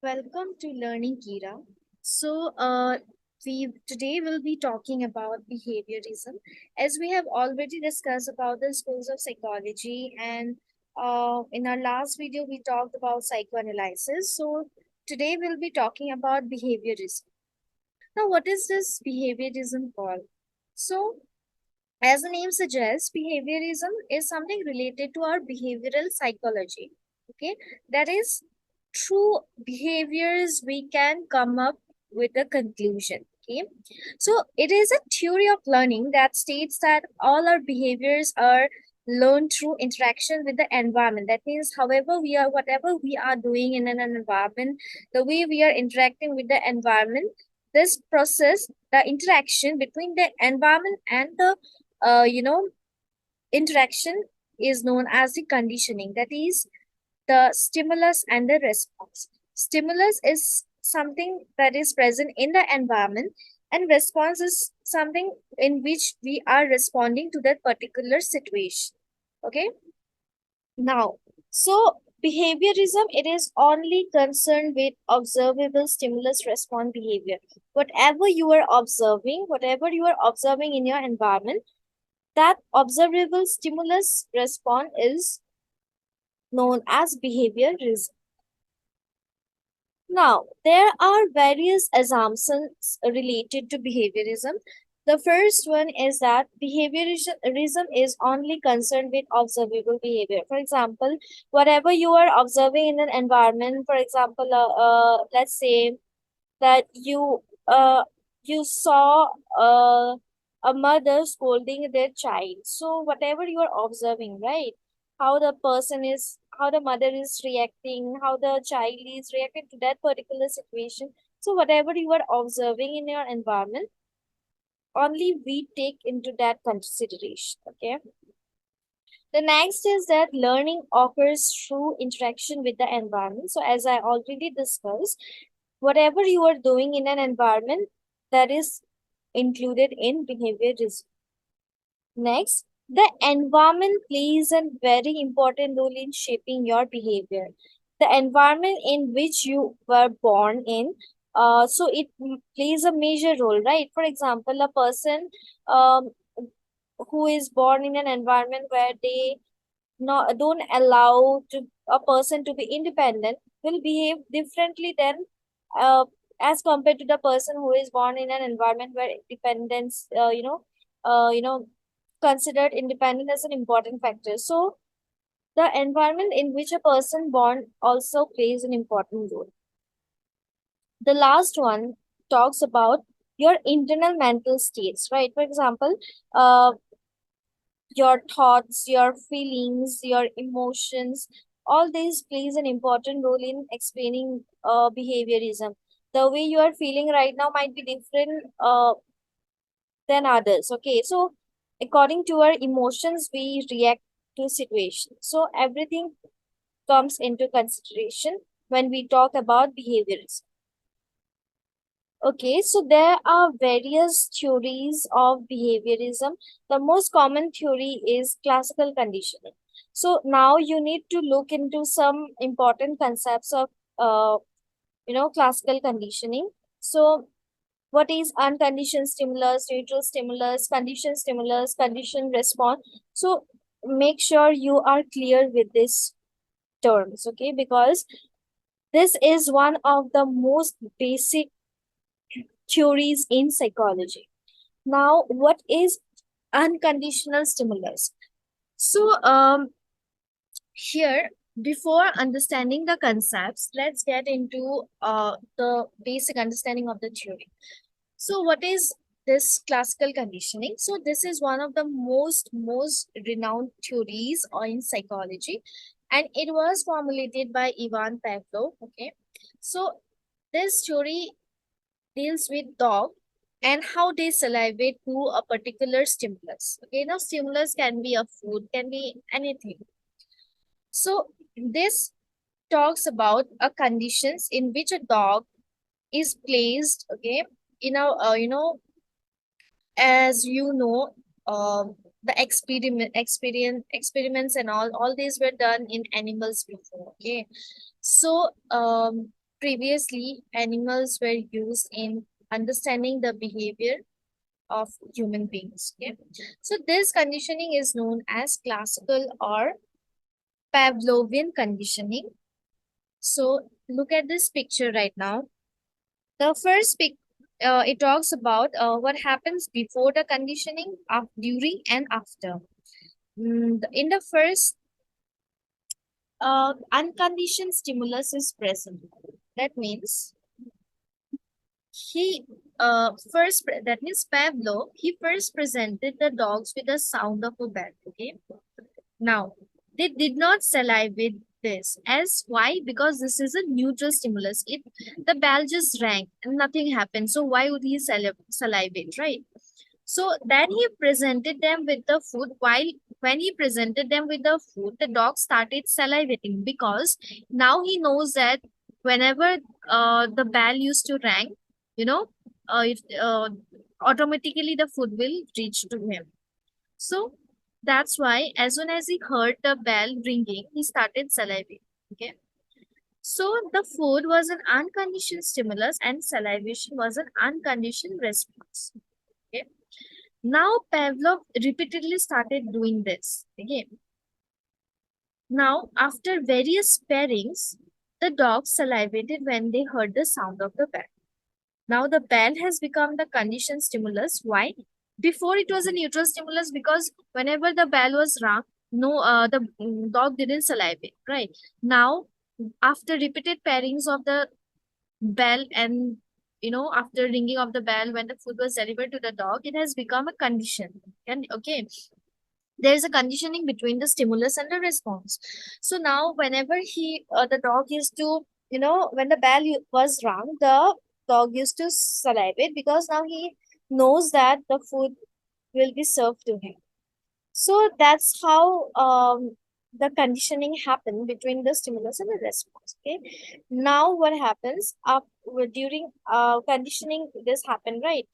Welcome to Learning Keda. So, we today will be talking about behaviorism, as we have already discussed about the schools of psychology, and in our last video we talked about psychoanalysis. So, today we'll be talking about behaviorism. Now, what is this behaviorism called? So, as the name suggests, behaviorism is something related to our behavioral psychology. Okay, that is, through behaviors we can come up with a conclusion. Okay, so it is a theory of learning that states that all our behaviors are learned through interaction with the environment. That means, whatever we are doing in an environment, the way we are interacting with the environment, this process, the interaction between the environment and the uh, you know interaction is known as the conditioning. That is the stimulus and the response. Stimulus is something that is present in the environment, and response is something in which we are responding to that particular situation. Okay, now, so behaviorism, it is only concerned with observable stimulus response behavior. Whatever you are observing in your environment, that observable stimulus response is known as behaviorism. Now, there are various assumptions related to behaviorism. The first one is that behaviorism is only concerned with observable behavior. For example, whatever you are observing in an environment, for example, let's say that you saw a mother scolding their child. So whatever you are observing, right, how the mother is reacting, how the child is reacting to that particular situation. So whatever you are observing in your environment, only we take into that consideration. Okay, the next is that learning occurs through interaction with the environment. So as I already discussed, whatever you are doing in an environment, that is included in behaviorism. Next, the environment plays a very important role in shaping your behavior. The environment in which you were born in, so it plays a major role, right? For example, a person um, who is born in an environment where they don't allow to a person to be independent will behave differently than uh, as compared to the person who is born in an environment where independence considered independent as an important factor. So the environment in which a person born also plays an important role. The last one talks about your internal mental states, right? For example, uh, your thoughts, your feelings, your emotions, all these plays an important role in explaining behaviorism. The way you are feeling right now might be different than others. Okay, so according to our emotions, we react to situations. So everything comes into consideration when we talk about behaviorism. Okay, so there are various theories of behaviorism. The most common theory is classical conditioning. So now you need to look into some important concepts of classical conditioning. So what is unconditioned stimulus, neutral stimulus, conditioned response? So make sure you are clear with these terms, okay? Because this is one of the most basic theories in psychology. Now, what is unconditional stimulus? So, here, before understanding the concepts, let's get into the basic understanding of the theory. So, what is this classical conditioning? So, this is one of the most renowned theories in psychology, and it was formulated by Ivan Pavlov. Okay, so this theory deals with dog and how they salivate to a particular stimulus. Okay, now stimulus can be a food, can be anything. So this talks about a conditions in which a dog is placed. Okay, in a as you know, the experiments and all these were done in animals before. Okay, so Previously, animals were used in understanding the behavior of human beings. Okay, so this conditioning is known as classical or Pavlovian conditioning. So look at this picture right now. The first pic, it talks about what happens before the conditioning, during and after. In the first, unconditioned stimulus is present. That means he that means Pavlov, he first presented the dogs with the sound of a bell. Okay. Now, they did not salivate this. As why? Because this is a neutral stimulus. It the bell just rang and nothing happened. So why would he salivate, right? So then he presented them with the food. While when he presented them with the food, the dog started salivating because now he knows that whenever the bell used to ring, you know, it, automatically the food will reach to him. So that's why as soon as he heard the bell ringing, he started salivating. Okay. So the food was an unconditioned stimulus and salivation was an unconditioned response. Okay. Now Pavlov repeatedly started doing this. Okay. Now after various pairings, the dogs salivated when they heard the sound of the bell. Now the bell has become the conditioned stimulus. Why? Before it was a neutral stimulus because whenever the bell was rung, no, the dog didn't salivate. Right now, after repeated pairings of the bell and after ringing of the bell when the food was delivered to the dog, it has become a condition. And okay, there is a conditioning between the stimulus and the response. So now whenever the dog used to, when the bell was rung, the dog used to salivate because now he knows that the food will be served to him. So that's how the conditioning happened between the stimulus and the response. Okay. Now what happens during conditioning? This happened, right?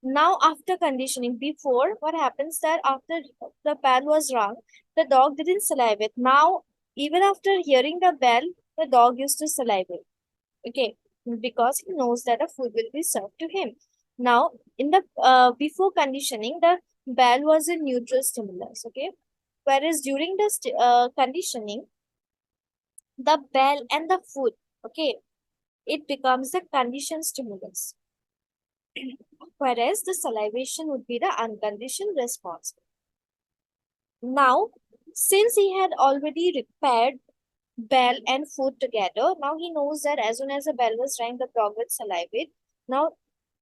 Now after conditioning, before what happens that after the bell was rung, the dog didn't salivate. Now even after hearing the bell, the dog used to salivate. Okay, because he knows that the food will be served to him. Now, in the before conditioning, the bell was a neutral stimulus. Okay, whereas during the conditioning, the bell and the food, okay, it becomes the conditioned stimulus. Whereas the salivation would be the unconditioned response. Now, since he had already repaired bell and food together. Now he knows that as soon as the bell was rang, the dog would salivate. Now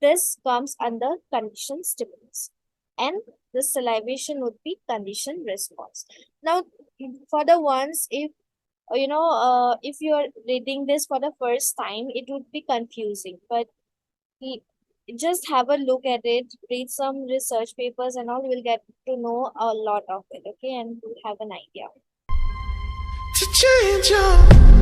this comes under conditioned stimulus. And the salivation would be conditioned response. Now, for the ones, if you are reading this for the first time, it would be confusing. But he, just have a look at it, read some research papers and all, you will get to know a lot of it, okay? And you'll have an idea. To change your